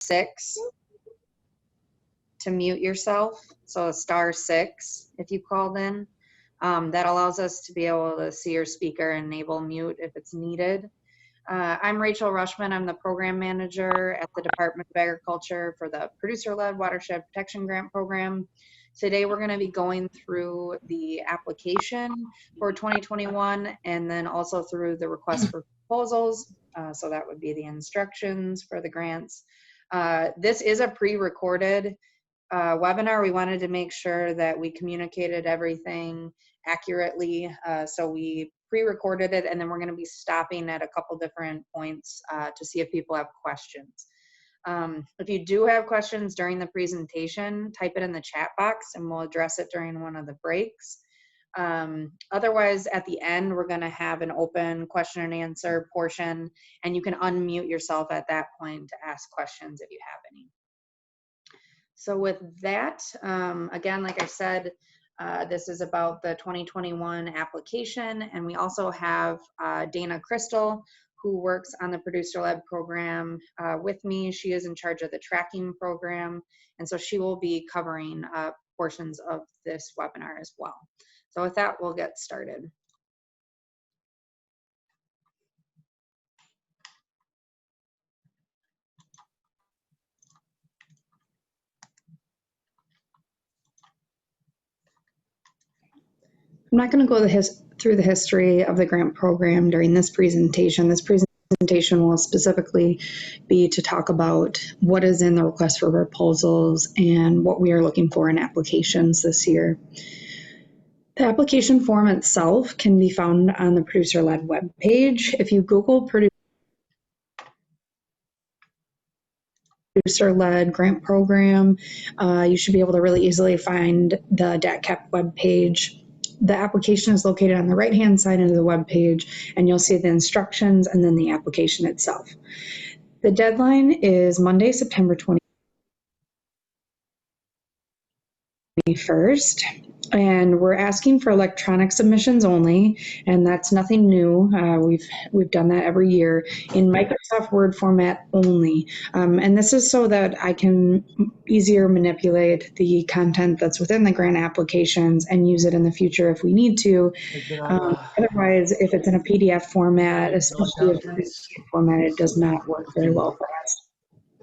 6 to mute yourself. So *6 if you called in. That allows us to be able to see your speaker and enable mute if it's needed. I'm Rachel Rushman. I'm the program manager at the Department of Agriculture for the producer-led Watershed Protection Grant Program. Today we're going to be going through the application for 2021 and then also through the request for proposals. So that would be the instructions for the grants. This is a pre-recorded webinar. We wanted to make sure that we communicated everything accurately. So we pre-recorded it, and then we're going to be stopping at a couple different points to see if people have questions. If you do have questions during the presentation, type it in the chat box and we'll address it during one of the breaks. Otherwise, at the end, we're going to have an open question and answer portion, and you can unmute yourself at that point to ask questions if you have any. So with that, again, like I said, this is about the 2021 application, and we also have Dana Crystal, who works on the producer-led program with me. She is in charge of the tracking program, and so she will be covering portions of this webinar as well. So with that, we'll get started. I'm not going to go through the history of the grant program during this presentation. This presentation will specifically be to talk about what is in the request for proposals and what we are looking for in applications this year. The application form itself can be found on the producer-led webpage. If you Google producer-led grant program, you should be able to really easily find the DATCAP webpage. The application is located on the right-hand side of the web page, and you'll see the instructions and then the application itself. The deadline is Monday, September 21st, and we're asking for electronic submissions only, and that's nothing new. We've done that every year in Microsoft Word format only, and this is so that I can easier manipulate the content that's within the grant applications and use it in the future if we need to. Otherwise, if it's in a PDF format, especially if it's in a format, it does not work very well for us.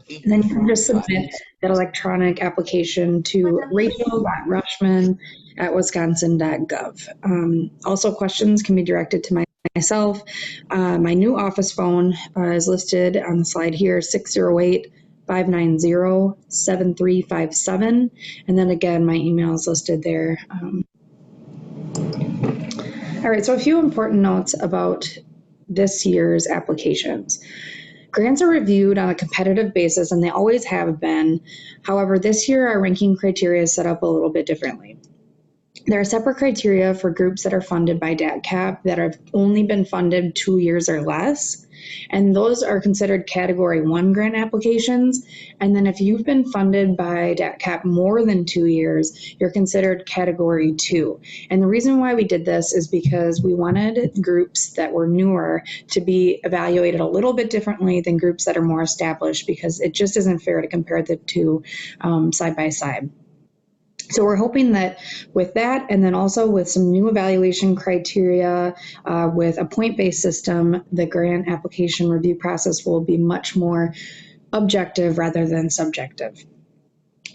And then you can just submit that electronic application to rachel.rushman@wisconsin.gov. Also, questions can be directed to myself. My new office phone is listed on the slide here, 608-590-7357. And then again, my email is listed there. All right, so a few important notes about this year's applications. Grants are reviewed on a competitive basis, and they always have been. However, this year our ranking criteria is set up a little bit differently. There are separate criteria for groups that are funded by DATCAP that have only been funded 2 years or less, and those are considered Category 1 grant applications. And then if you've been funded by DATCAP more than 2 years, you're considered Category 2. And the reason why we did this is because we wanted groups that were newer to be evaluated a little bit differently than groups that are more established, because it just isn't fair to compare the two side by side. So we're hoping that with that, and then also with some new evaluation criteria, with a point-based system, the grant application review process will be much more objective rather than subjective.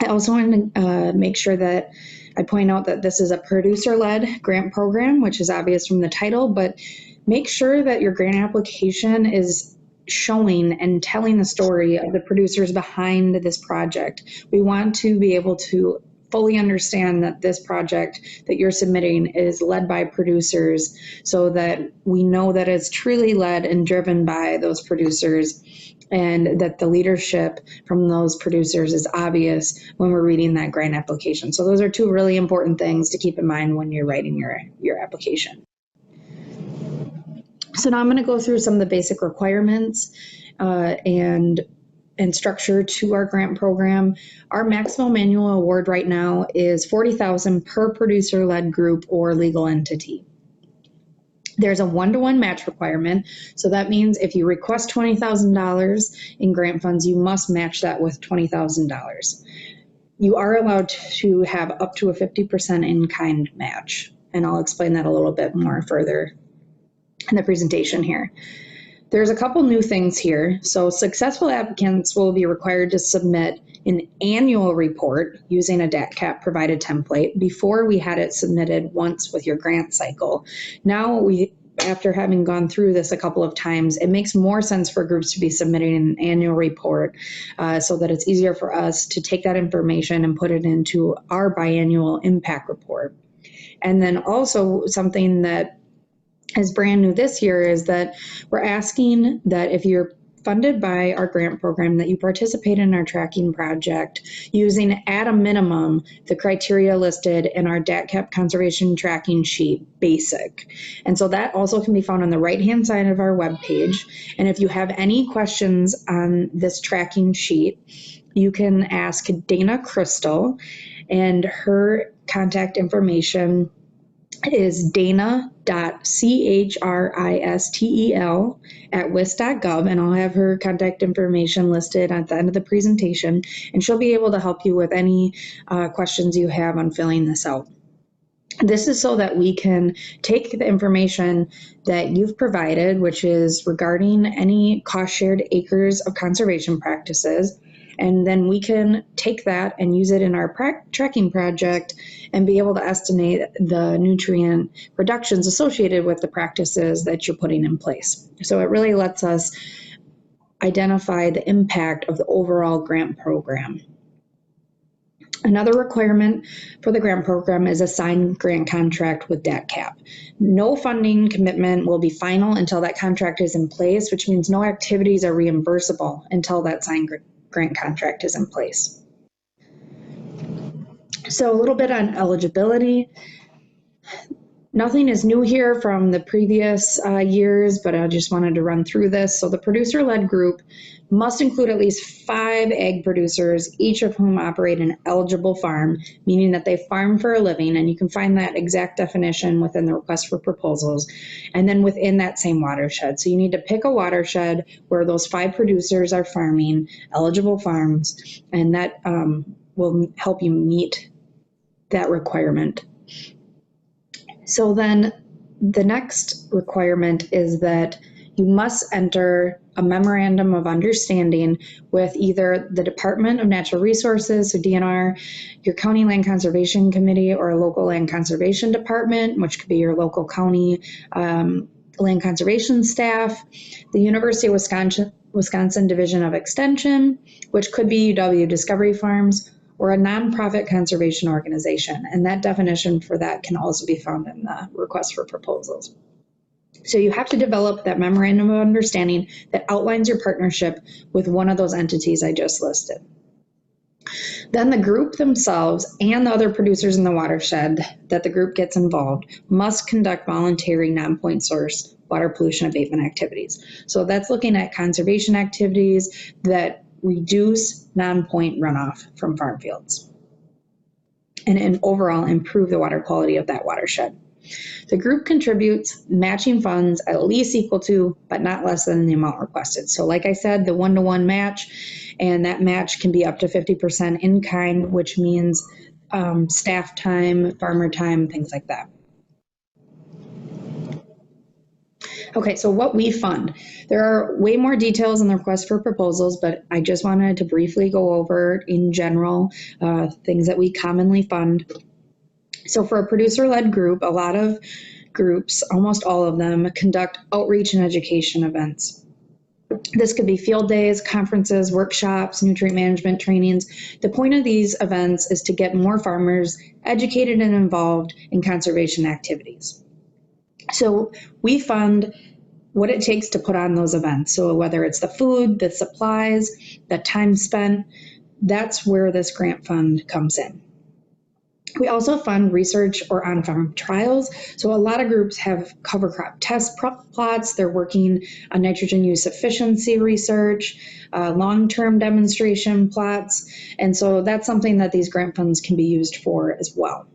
I also want to make sure that I point out that this is a producer-led grant program, which is obvious from the title, but make sure that your grant application is showing and telling the story of the producers behind this project. We want to be able to fully understand that this project that you're submitting is led by producers, so that we know that it's truly led and driven by those producers, and that the leadership from those producers is obvious when we're reading that grant application. So those are two really important things to keep in mind when you're writing your application. So now I'm going to go through some of the basic requirements and structure to our grant program. Our maximum annual award right now is $40,000 per producer-led group or legal entity. There's a 1-to-1 match requirement. So that means if you request $20,000 in grant funds, you must match that with $20,000. You are allowed to have up to a 50% in-kind match. And I'll explain that a little bit more further in the presentation here. There's a couple new things here. So successful applicants will be required to submit an annual report using a DATCAP provided template. Before, we had it submitted once with your grant cycle. Now, after having gone through this a couple of times, it makes more sense for groups to be submitting an annual report so that it's easier for us to take that information and put it into our biannual impact report. And then also something that is brand new this year is that we're asking that if you're funded by our grant program, that you participate in our tracking project using, at a minimum, the criteria listed in our DATCAP conservation tracking sheet, basic. And so that also can be found on the right-hand side of our webpage. And if you have any questions on this tracking sheet, you can ask Dana Crystal, and her contact information is dana.christel@wis.gov, and I'll have her contact information listed at the end of the presentation, and she'll be able to help you with any questions you have on filling this out. This is so that we can take the information that you've provided, which is regarding any cost-shared acres of conservation practices, and then we can take that and use it in our tracking project and be able to estimate the nutrient reductions associated with the practices that you're putting in place. So it really lets us identify the impact of the overall grant program. Another requirement for the grant program is a signed grant contract with DATCAP. No funding commitment will be final until that contract is in place, which means no activities are reimbursable until that signed grant contract is in place. So a little bit on eligibility. Nothing is new here from the previous years, but I just wanted to run through this. So the producer-led group must include at least 5 ag producers, each of whom operate an eligible farm, meaning that they farm for a living, and you can find that exact definition within the request for proposals, and then within that same watershed. So you need to pick a watershed where those 5 producers are farming, eligible farms, and that will help you meet that requirement. So then the next requirement is that you must enter a memorandum of understanding with either the Department of Natural Resources, so DNR, your county land conservation committee, or a local land conservation department, which could be your local county land conservation staff, the University of Wisconsin Division of Extension, which could be UW Discovery Farms, or a nonprofit conservation organization. And that definition for that can also be found in the request for proposals. So you have to develop that memorandum of understanding that outlines your partnership with one of those entities I just listed. Then the group themselves and the other producers in the watershed that the group gets involved must conduct voluntary non-point source water pollution abatement activities. So that's looking at conservation activities that reduce non-point runoff from farm fields and overall improve the water quality of that watershed. The group contributes matching funds at least equal to, but not less than, the amount requested. So like I said, the 1-to-1 match, and that match can be up to 50% in kind, which means staff time, farmer time, things like that. Okay, so what we fund. There are way more details in the request for proposals, but I just wanted to briefly go over in general things that we commonly fund. So for a producer-led group, a lot of groups, almost all of them, conduct outreach and education events. This could be field days, conferences, workshops, nutrient management trainings. The point of these events is to get more farmers educated and involved in conservation activities. So we fund what it takes to put on those events. So whether it's the food, the supplies, the time spent, that's where this grant fund comes in. We also fund research or on-farm trials. So a lot of groups have cover crop test plots. They're working on nitrogen use efficiency research, long-term demonstration plots. And so that's something that these grant funds can be used for as well.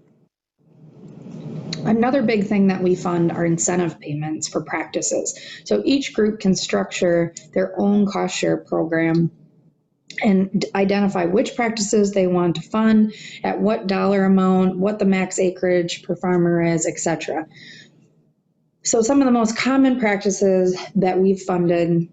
Another big thing that we fund are incentive payments for practices. So each group can structure their own cost share program and identify which practices they want to fund, at what dollar amount, what the max acreage per farmer is, etc. So some of the most common practices that we've funded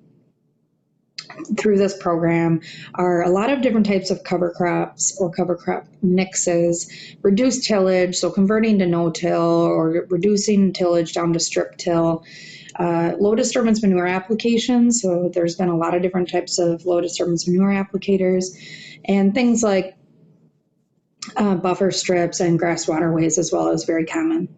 through this program are a lot of different types of cover crops or cover crop mixes, reduced tillage, so converting to no-till or reducing tillage down to strip till, low disturbance manure applications, so there's been a lot of different types of low disturbance manure applicators, and things like buffer strips and grass waterways as well is very common.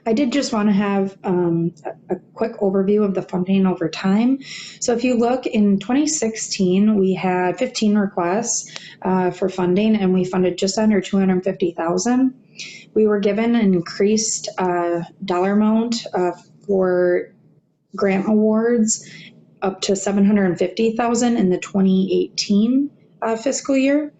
I did just want to have a quick overview of the funding over time. So if you look in 2016, we had 15 requests for funding, and we funded just under $250,000. We were given an increased dollar amount for grant awards up to $750,000 in the 2018 fiscal year.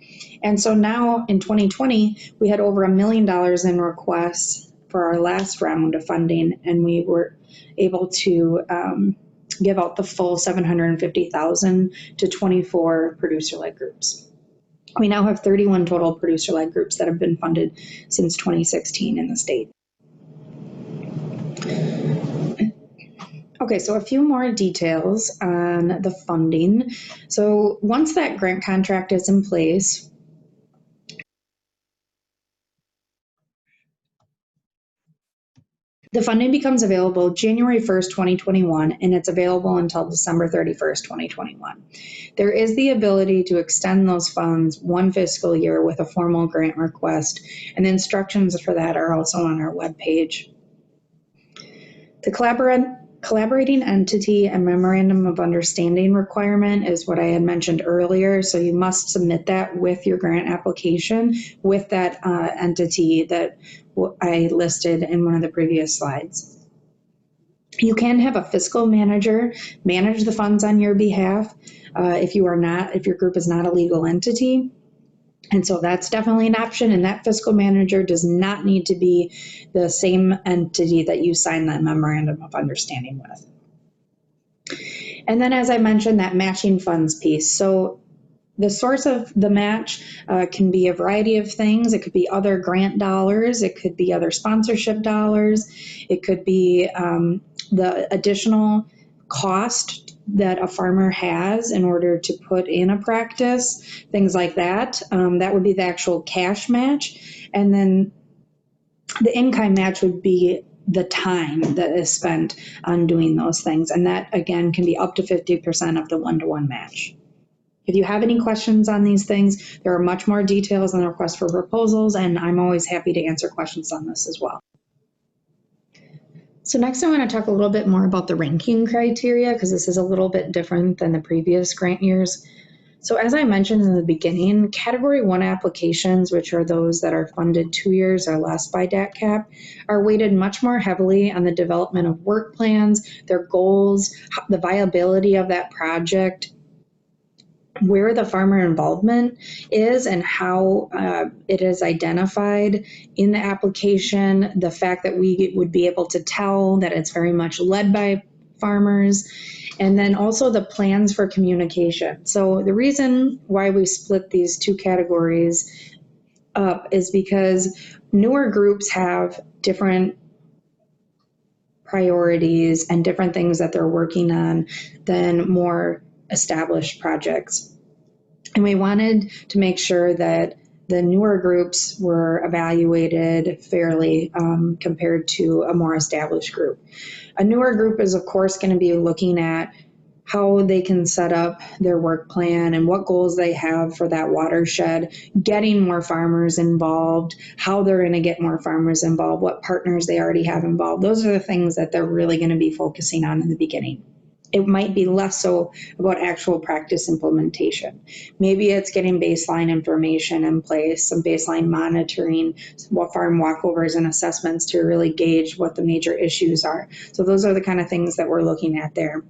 And so now in 2020, we had over $1 million in requests for our last round of funding, and we were able to give out the full $750,000 to 24 producer-led groups. We now have 31 total producer-led groups that have been funded since 2016 in the state. Okay, so a few more details on the funding. So once that grant contract is in place, the funding becomes available January 1st, 2021, and it's available until December 31st, 2021. There is the ability to extend those funds one fiscal year with a formal grant request, and the instructions for that are also on our webpage. The collaborating entity and memorandum of understanding requirement is what I had mentioned earlier. So you must submit that with your grant application with that entity that I listed in one of the previous slides. You can have a fiscal manager manage the funds on your behalf if your group is not a legal entity. And so that's definitely an option, and that fiscal manager does not need to be the same entity that you sign that memorandum of understanding with. And then, as I mentioned, that matching funds piece. So the source of the match can be a variety of things. It could be other grant dollars. It could be other sponsorship dollars. It could be the additional cost that a farmer has in order to put in a practice, things like that. That would be the actual cash match. And then the in-kind match would be the time that is spent on doing those things. And that, again, can be up to 50% of the one-to-one match. If you have any questions on these things, there are much more details on the request for proposals, and I'm always happy to answer questions on this as well. So next I want to talk a little bit more about the ranking criteria, because this is a little bit different than the previous grant years. So as I mentioned in the beginning, Category 1 applications, which are those that are funded 2 years or less by DATCAP, are weighted much more heavily on the development of work plans, their goals, the viability of that project, where the farmer involvement is and how it is identified in the application, the fact that we would be able to tell that it's very much led by farmers, and then also the plans for communication. So the reason why we split these two categories up is because newer groups have different priorities and different things that they're working on than more established projects. And we wanted to make sure that the newer groups were evaluated fairly compared to a more established group. A newer group is, of course, going to be looking at how they can set up their work plan and what goals they have for that watershed, getting more farmers involved, how they're going to get more farmers involved, what partners they already have involved. Those are the things that they're really going to be focusing on in the beginning. It might be less so about actual practice implementation. Maybe it's getting baseline information in place, some baseline monitoring, farm walkovers and assessments to really gauge what the major issues are. So those are the kind of things that we're looking at there.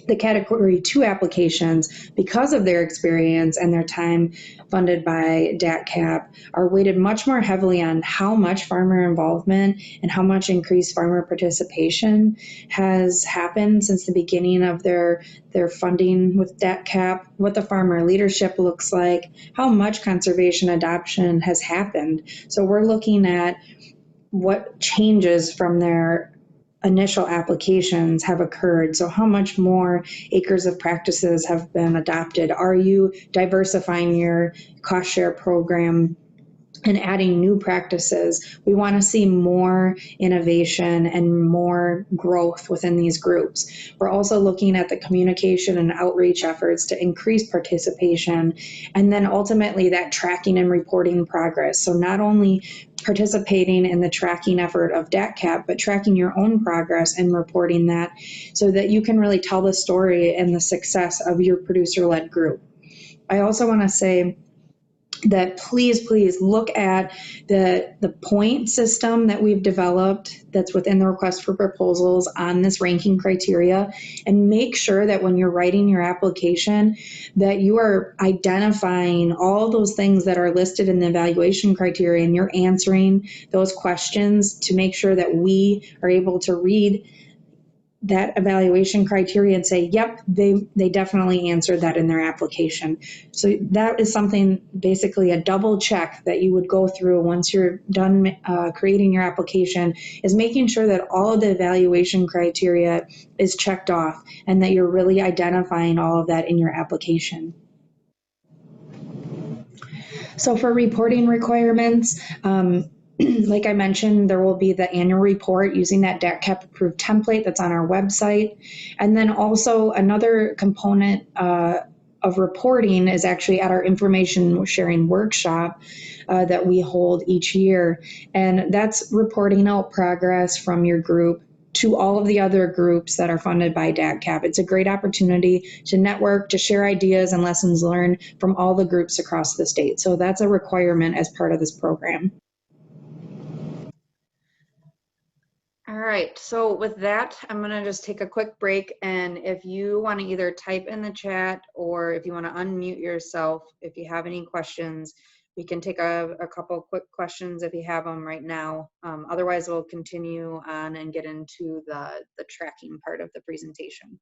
The Category 2 applications, because of their experience and their time funded by DATCAP, are weighted much more heavily on how much farmer involvement and how much increased farmer participation has happened since the beginning of their funding with DATCAP, what the farmer leadership looks like, how much conservation adoption has happened. So we're looking at what changes from their initial applications have occurred. So how much more acres of practices have been adopted? Are you diversifying your cost share program and adding new practices? We want to see more innovation and more growth within these groups. We're also looking at the communication and outreach efforts to increase participation, and then ultimately that tracking and reporting progress. So not only participating in the tracking effort of DATCAP, but tracking your own progress and reporting that so that you can really tell the story and the success of your producer-led group. I also want to say that please look at the point system that we've developed that's within the request for proposals on this ranking criteria, and make sure that when you're writing your application that you are identifying all those things that are listed in the evaluation criteria and you're answering those questions to make sure that we are able to read that evaluation criteria and say, yep, they definitely answered that in their application. So that is something, basically a double check that you would go through once you're done creating your application, is making sure that all of the evaluation criteria is checked off and that you're really identifying all of that in your application. So for reporting requirements, like I mentioned, there will be the annual report using that DATCAP approved template that's on our website. And then also another component of reporting is actually at our information sharing workshop that we hold each year. And that's reporting out progress from your group to all of the other groups that are funded by DATCAP. It's a great opportunity to network, to share ideas and lessons learned from all the groups across the state. So that's a requirement as part of this program. All right, so with that, I'm gonna just take a quick break, and if you wanna either type in the chat or if you wanna unmute yourself, if you have any questions, we can take a couple quick questions if you have them right now. Otherwise, we'll continue on and get into the tracking part of the presentation.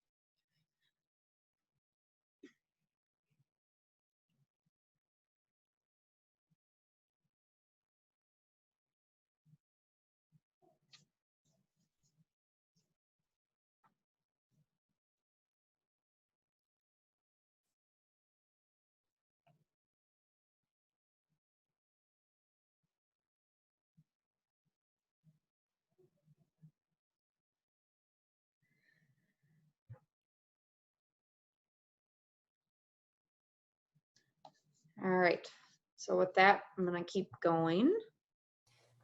All right, so with that, I'm gonna keep going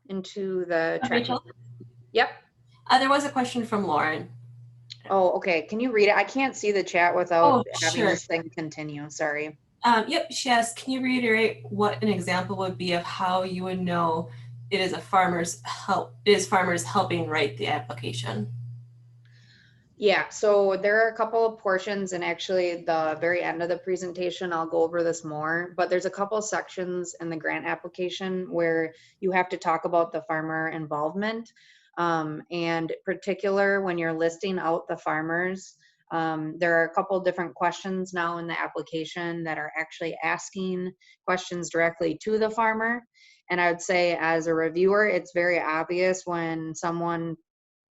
into the tracking. Rachel? Yep. There was a question from Lauren. Oh, okay. Can you read it? I can't see the chat without having this thing continue. Sorry. Yep, she asked, can you reiterate what an example would be of how you would know it is farmers helping write the application? Yeah, so there are a couple of portions, and actually the very end of the presentation, I'll go over this more, but there's a couple of sections in the grant application where you have to talk about the farmer involvement. And particular when you're listing out the farmers, there are a couple of different questions now in the application that are actually asking questions directly to the farmer. And I would say as a reviewer, it's very obvious when someone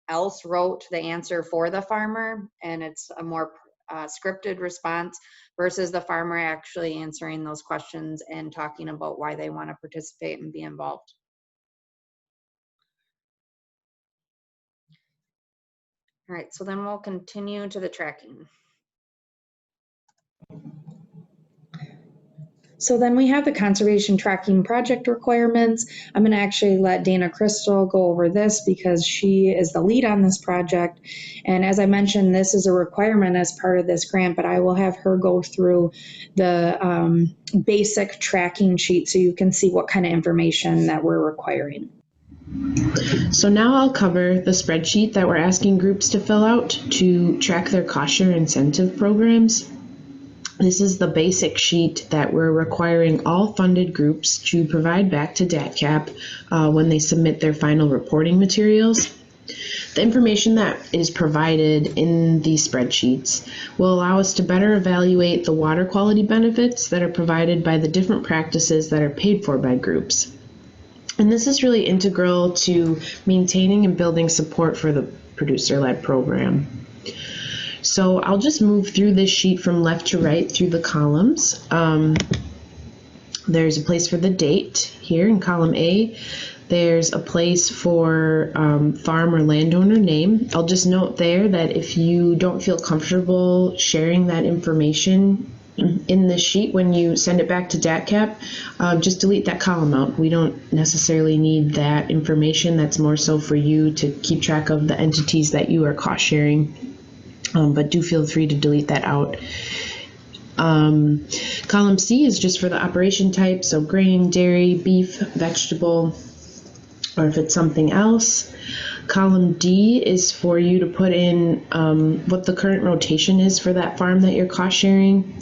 else wrote the answer for the farmer and it's a more scripted response versus the farmer actually answering those questions and talking about why they want to participate and be involved. All right, so then we'll continue to the tracking. So then we have the conservation tracking project requirements. I'm going to actually let Dana Crystal go over this because she is the lead on this project. And as I mentioned, this is a requirement as part of this grant, but I will have her go through the basic tracking sheet so you can see what kind of information that we're requiring. So now I'll cover the spreadsheet that we're asking groups to fill out to track their cost share incentive programs. This is the basic sheet that we're requiring all funded groups to provide back to DATCAP when they submit their final reporting materials. The information that is provided in these spreadsheets will allow us to better evaluate the water quality benefits that are provided by the different practices that are paid for by groups. And this is really integral to maintaining and building support for the producer-led program. So I'll just move through this sheet from left to right through the columns. There's a place for the date here in column A. There's a place for farm or landowner name. I'll just note there that if you don't feel comfortable sharing that information in the sheet when you send it back to DATCAP, just delete that column out. We don't necessarily need that information. That's more so for you to keep track of the entities that you are cost sharing, but do feel free to delete that out. Column C is just for the operation type, so grain, dairy, beef, vegetable, or if it's something else. Column D is for you to put in what the current rotation is for that farm that you're cost sharing,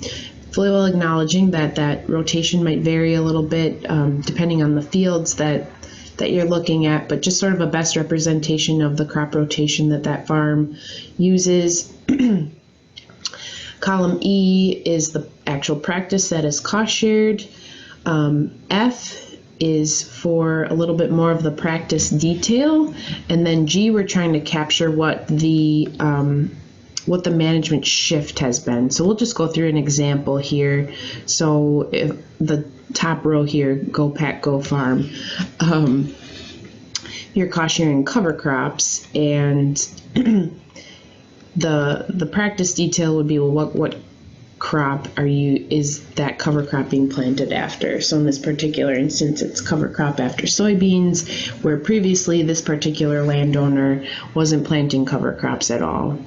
fully well acknowledging that that rotation might vary a little bit depending on the fields that you're looking at, but just sort of a best representation of the crop rotation that that farm uses. Column E is the actual practice that is cost shared. F is for a little bit more of the practice detail, and then G, we're trying to capture what the management shift has been. So we'll just go through an example here. So if the top row here, go pack, go farm, you're cost sharing cover crops, and the practice detail would be, well, what crop is that cover crop being planted after? So in this particular instance, it's cover crop after soybeans, where previously this particular landowner wasn't planting cover crops at all.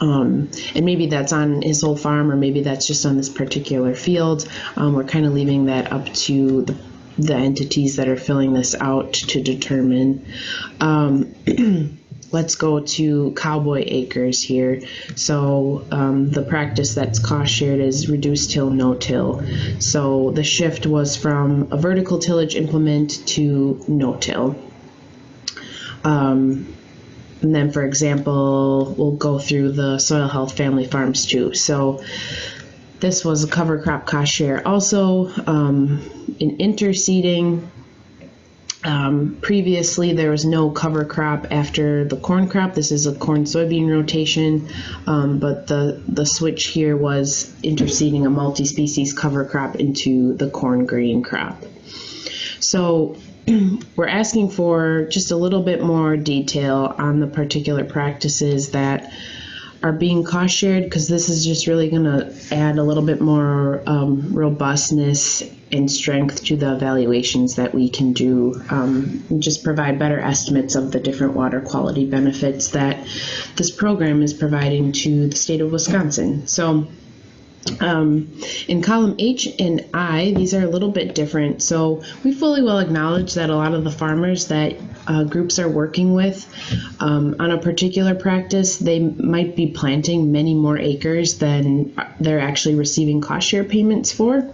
And maybe that's on his whole farm, or maybe that's just on this particular field. We're kind of leaving that up to the entities that are filling this out to determine. Let's go to cowboy acres here. So the practice that's cost shared is reduced till, no till. So the shift was from a vertical tillage implement to no till. And then, for example, we'll go through the soil health family farms too. So this was a cover crop cost share also. In interseeding, previously there was no cover crop after the corn crop. This is a corn soybean rotation, but the switch here was interseeding a multi-species cover crop into the corn grain crop. So we're asking for just a little bit more detail on the particular practices that are being cost shared, because this is just really going to add a little bit more robustness and strength to the evaluations that we can do, and just provide better estimates of the different water quality benefits that this program is providing to the state of Wisconsin. So in column H and I, these are a little bit different. So we fully will acknowledge that a lot of the farmers that groups are working with on a particular practice, they might be planting many more acres than they're actually receiving cost share payments for.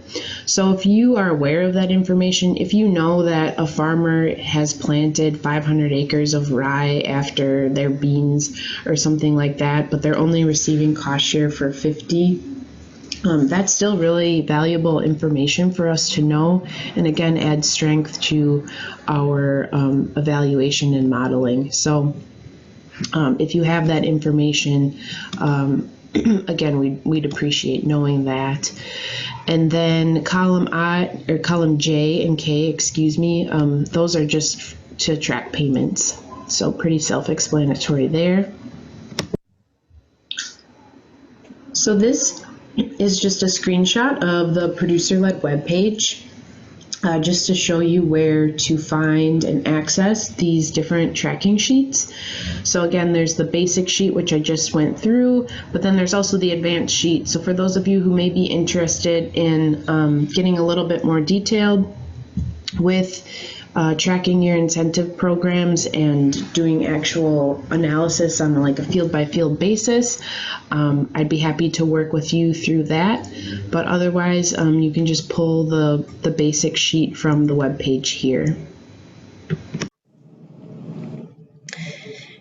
So if you are aware of that information, if you know that a farmer has planted 500 acres of rye after their beans or something like that, but they're only receiving cost share for 50, that's still really valuable information for us to know, and again, add strength to our evaluation and modeling. So if you have that information, again, we'd appreciate knowing that. And then column J and K, excuse me, those are just to track payments. So pretty self-explanatory there. So this is just a screenshot of the producer-led webpage, just to show you where to find and access these different tracking sheets. So again, there's the basic sheet, which I just went through, but then there's also the advanced sheet. So for those of you who may be interested in getting a little bit more detailed with tracking your incentive programs and doing actual analysis on like a field by field basis, I'd be happy to work with you through that. But otherwise, you can just pull the basic sheet from the webpage here.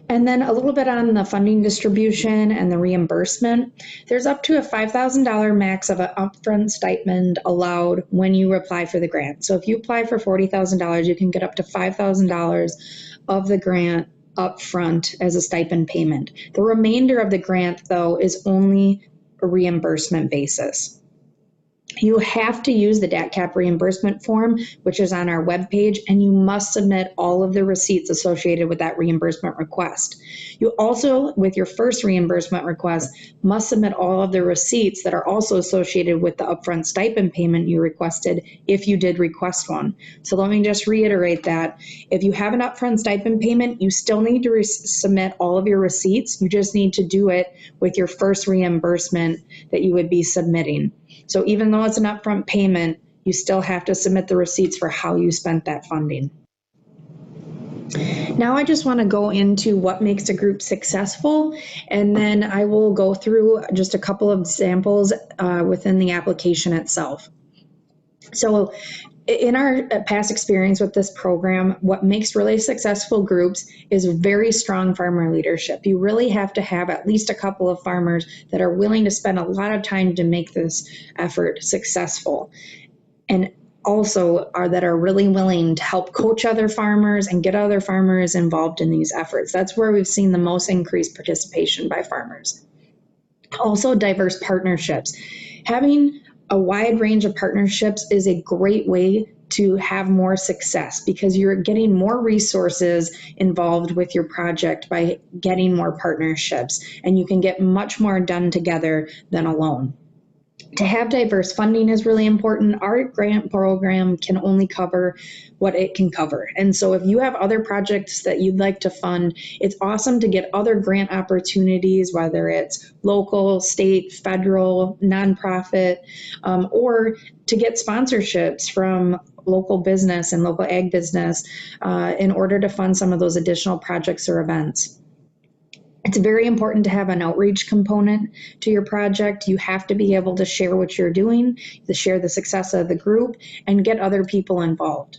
And then a little bit on the funding distribution and the reimbursement. There's up to a $5,000 max of an upfront stipend allowed when you apply for the grant. So if you apply for $40,000, you can get up to $5,000 of the grant upfront as a stipend payment. The remainder of the grant, though, is only a reimbursement basis. You have to use the DATCAP reimbursement form, which is on our webpage, and you must submit all of the receipts associated with that reimbursement request. You also, with your first reimbursement request, must submit all of the receipts that are also associated with the upfront stipend payment you requested if you did request one. So let me just reiterate that. If you have an upfront stipend payment, you still need to submit all of your receipts. You just need to do it with your first reimbursement that you would be submitting. So even though it's an upfront payment, you still have to submit the receipts for how you spent that funding. Now I just want to go into what makes a group successful, and then I will go through just a couple of examples within the application itself. So in our past experience with this program, what makes really successful groups is very strong farmer leadership. You really have to have at least a couple of farmers that are willing to spend a lot of time to make this effort successful, and also that are really willing to help coach other farmers and get other farmers involved in these efforts. That's where we've seen the most increased participation by farmers. Also, diverse partnerships. Having a wide range of partnerships is a great way to have more success because you're getting more resources involved with your project by getting more partnerships, and you can get much more done together than alone. To have diverse funding is really important. Our grant program can only cover what it can cover. And so if you have other projects that you'd like to fund, it's awesome to get other grant opportunities, whether it's local, state, federal, nonprofit, or to get sponsorships from local business and local ag business in order to fund some of those additional projects or events. It's very important to have an outreach component to your project. You have to be able to share what you're doing, to share the success of the group, and get other people involved.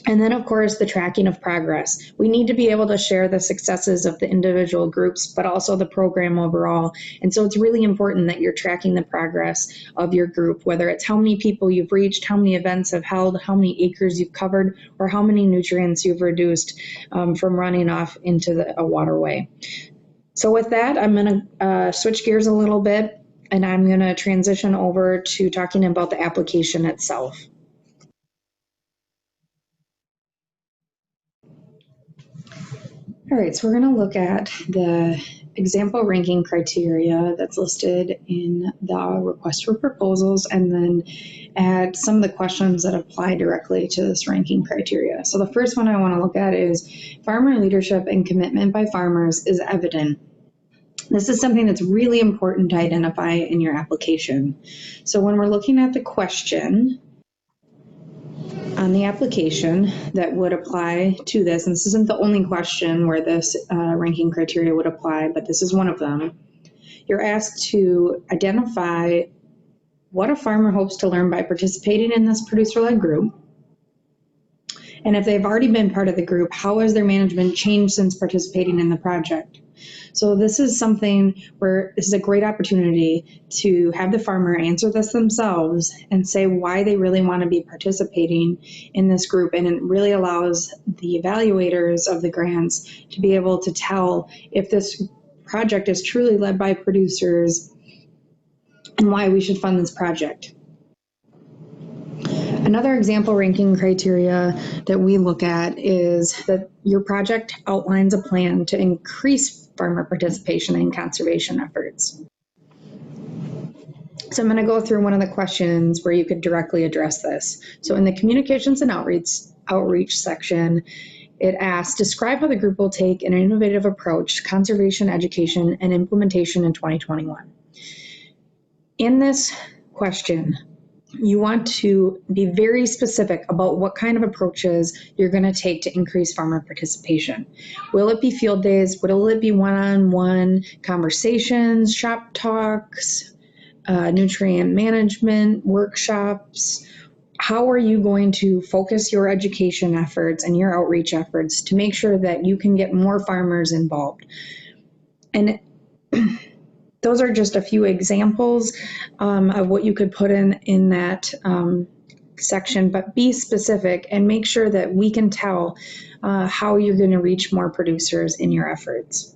And then, of course, the tracking of progress. We need to be able to share the successes of the individual groups, but also the program overall. And so it's really important that you're tracking the progress of your group, whether it's how many people you've reached, how many events have held, how many acres you've covered, or how many nutrients you've reduced from running off into a waterway. So with that, I'm going to switch gears a little bit, and I'm going to transition over to talking about the application itself. All right, so we're going to look at the example ranking criteria that's listed in the request for proposals, and then add some of the questions that apply directly to this ranking criteria. So the first one I want to look at is farmer leadership and commitment by farmers is evident. This is something that's really important to identify in your application. So when we're looking at the question on the application that would apply to this, and this isn't the only question where this ranking criteria would apply, but this is one of them, you're asked to identify what a farmer hopes to learn by participating in this producer-led group. And if they've already been part of the group, how has their management changed since participating in the project? So this is something where this is a great opportunity to have the farmer answer this themselves and say why they really want to be participating in this group. And it really allows the evaluators of the grants to be able to tell if this project is truly led by producers and why we should fund this project. Another example ranking criteria that we look at is that your project outlines a plan to increase farmer participation in conservation efforts. So I'm going to go through one of the questions where you could directly address this. So in the communications and outreach section, it asks, describe how the group will take an innovative approach to conservation education and implementation in 2021. In this question, you want to be very specific about what kind of approaches you're going to take to increase farmer participation. Will it be field days? Will it be one-on-one conversations, shop talks, nutrient management workshops? How are you going to focus your education efforts and your outreach efforts to make sure that you can get more farmers involved? And those are just a few examples of what you could put in that section, but be specific and make sure that we can tell how you're going to reach more producers in your efforts.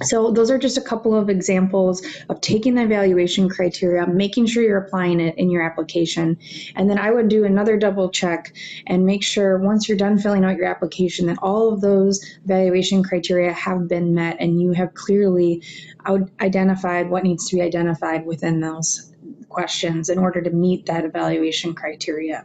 So those are just a couple of examples of taking the evaluation criteria, making sure you're applying it in your application. And then I would do another double check and make sure once you're done filling out your application that all of those evaluation criteria have been met and you have clearly identified what needs to be identified within those questions in order to meet that evaluation criteria.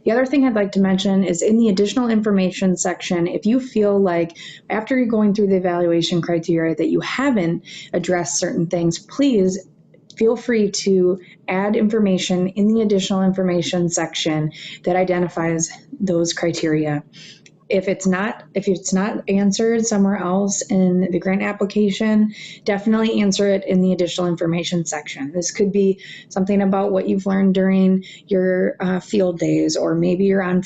The other thing I'd like to mention is in the additional information section, if you feel like after you're going through the evaluation criteria that you haven't addressed certain things, please feel free to add information in the additional information section that identifies those criteria. If it's not answered somewhere else in the grant application, definitely answer it in the additional information section. This could be something about what you've learned during your field days, or maybe you're on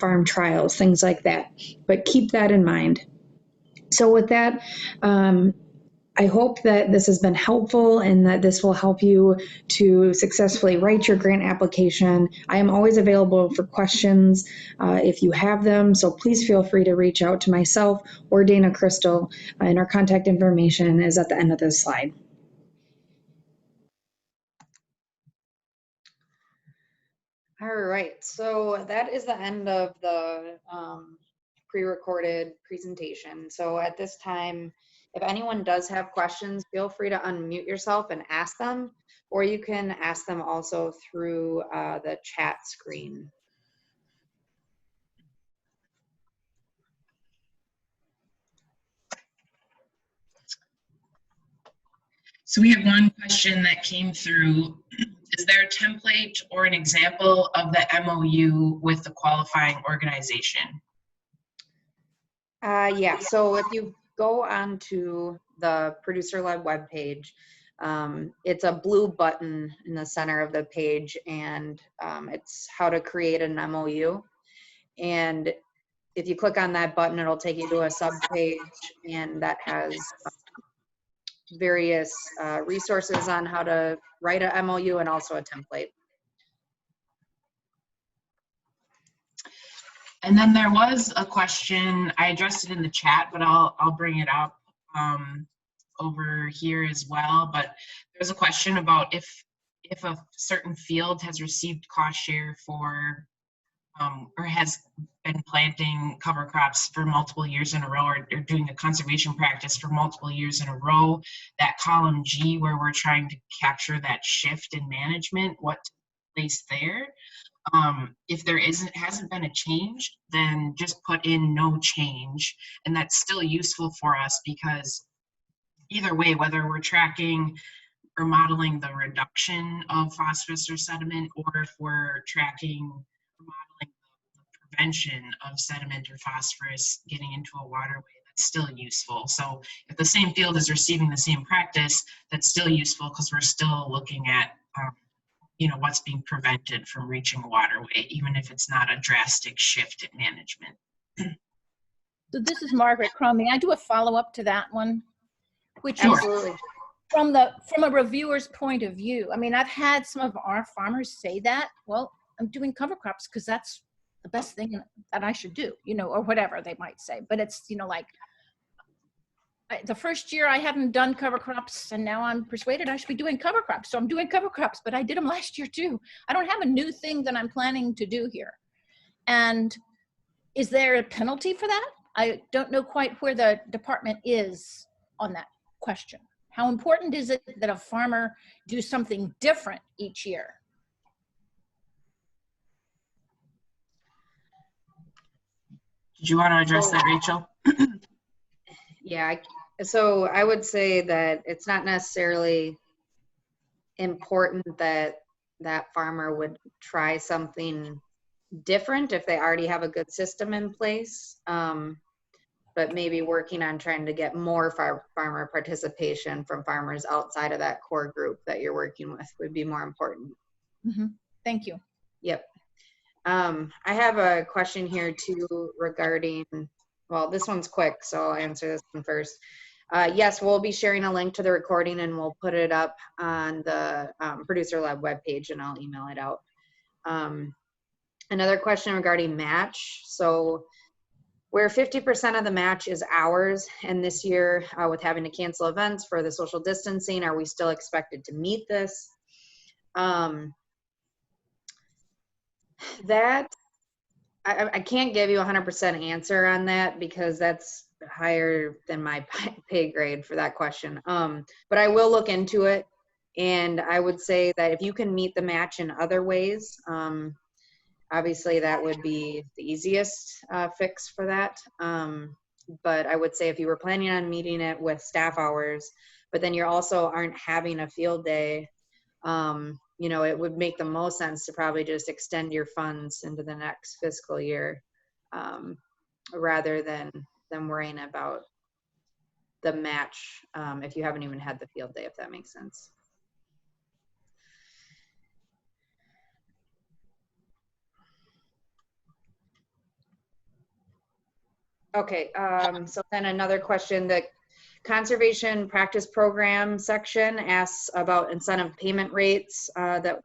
farm trials, things like that. But keep that in mind. So with that, I hope that this has been helpful and that this will help you to successfully write your grant application. I am always available for questions if you have them, so please feel free to reach out to myself or Dana Crystal, and our contact information is at the end of this slide. All right, so that is the end of the pre-recorded presentation. So at this time, if anyone does have questions, feel free to unmute yourself and ask them, or you can ask them also through the chat screen. So we have one question that came through. Is there a template or an example of the MOU with the qualifying organization? Yeah, so if you go onto the producer-led webpage, it's a blue button in the center of the page, and it's how to create an MOU. And if you click on that button, it'll take you to a subpage, and that has various resources on how to write a MOU and also a template. And then there was a question, I addressed it in the chat, but I'll bring it up over here as well. But there's a question about if a certain field has received cost share for or has been planting cover crops for multiple years in a row, or doing a conservation practice for multiple years in a row, that column G where we're trying to capture that shift in management, what place there. If there hasn't been a change, then just put in no change, and that's still useful for us, because either way, whether we're tracking or modeling the reduction of phosphorus or sediment, or if we're tracking or modeling the prevention of sediment or phosphorus getting into a waterway, that's still useful. So if the same field is receiving the same practice, that's still useful, because we're still looking at what's being prevented from reaching a waterway, even if it's not a drastic shift in management. So this is Margaret Crum. May I do a follow-up to that one? Which Absolutely. is from a reviewer's point of view. I mean, I've had some of our farmers say that, well, I'm doing cover crops because that's the best thing that I should do, or whatever they might say. But it's, like, the first year I hadn't done cover crops, and now I'm persuaded I should be doing cover crops. So I'm doing cover crops, but I did them last year too. I don't have a new thing that I'm planning to do here. And is there a penalty for that? I don't know quite where the department is on that question. How important is it that a farmer do something different each year? Did you want to address that, Rachel? Yeah, so I would say that it's not necessarily important that that farmer would try something different if they already have a good system in place. But maybe working on trying to get more farmer participation from farmers outside of that core group that you're working with would be more important. Thank you. Yep. I have a question here too regarding, well, this one's quick, so I'll answer this one first. Yes, we'll be sharing a link to the recording and we'll put it up on the Producer Lab webpage, and I'll email it out. Another question regarding match. So where 50% of the match is ours, and this year with having to cancel events for the social distancing, are we still expected to meet this? That I can't give you a 100% answer on that because that's higher than my pay grade for that question. But I will look into it, and I would say that if you can meet the match in other ways, obviously that would be the easiest fix for that. But I would say if you were planning on meeting it with staff hours, but then you also aren't having a field day, you know, it would make the most sense to probably just extend your funds into the next fiscal year, rather than worrying about the match if you haven't even had the field day, if that makes sense. Okay, so then another question, the conservation practice program section asks about incentive payment rates that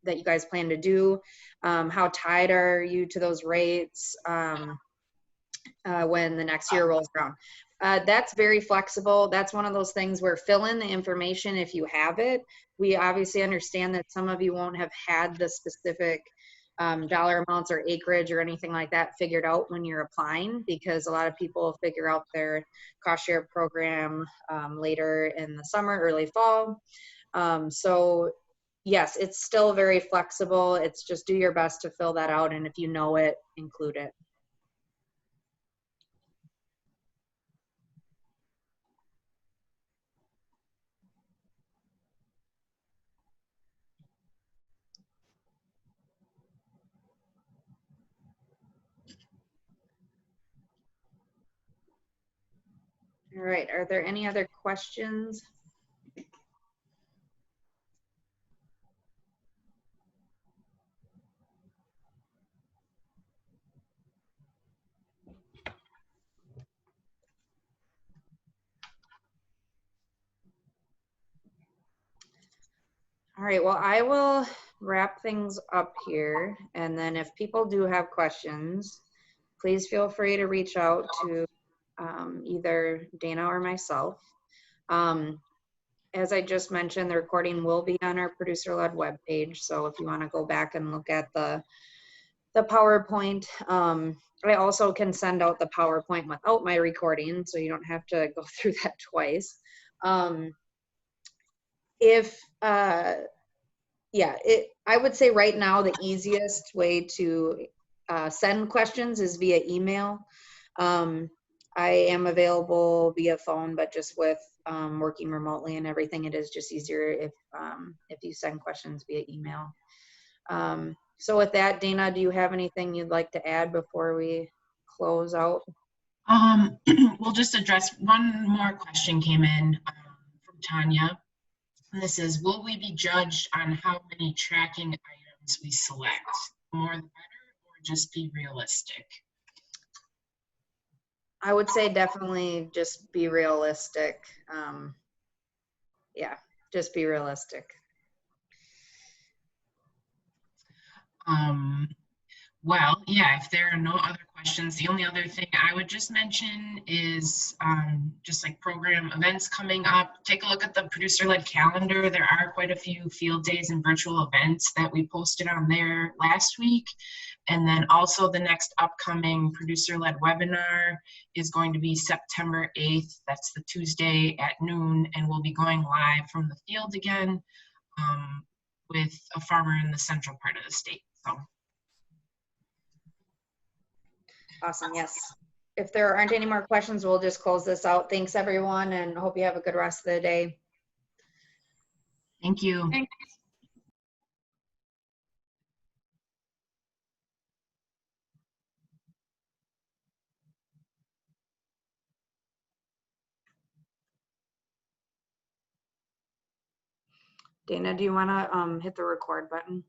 you guys plan to do. How tied are you to those rates when the next year rolls around? That's very flexible. That's one of those things where fill in the information if you have it. We obviously understand that some of you won't have had the specific dollar amounts or acreage or anything like that figured out when you're applying, because a lot of people figure out their cost share program later in the summer, early fall. So yes, it's still very flexible. It's just do your best to fill that out, and if you know it, include it. All right, are there any other questions? All right, well, I will wrap things up here, and then if people do have questions, please feel free to reach out to either Dana or myself. As I just mentioned, the recording will be on our producer-led webpage, so if you want to go back and look at the PowerPoint, I also can send out the PowerPoint without my recording, so you don't have to go through that twice. I would say right now the easiest way to send questions is via email. I am available via phone, but just with working remotely and everything, it is just easier if you send questions via email. So with that, Dana, do you have anything you'd like to add before we close out? We'll just address one more question came in from Tanya. And this is, will we be judged on how many tracking items we select? The more the better, or just be realistic? I would say definitely just be realistic. Yeah, just be realistic. Well, yeah, if there are no other questions, the only other thing I would just mention is just like program events coming up. Take a look at the producer-led calendar. There are quite a few field days and virtual events that we posted on there last week. And then also the next upcoming producer-led webinar is going to be September 8th. That's the Tuesday at noon, and we'll be going live from the field again with a farmer in the central part of the state. So. Awesome, yes. If there aren't any more questions, we'll just close this out. Thanks, everyone, and hope you have a good rest of the day. Thank you. Thanks. Dana, do you want to hit the record button?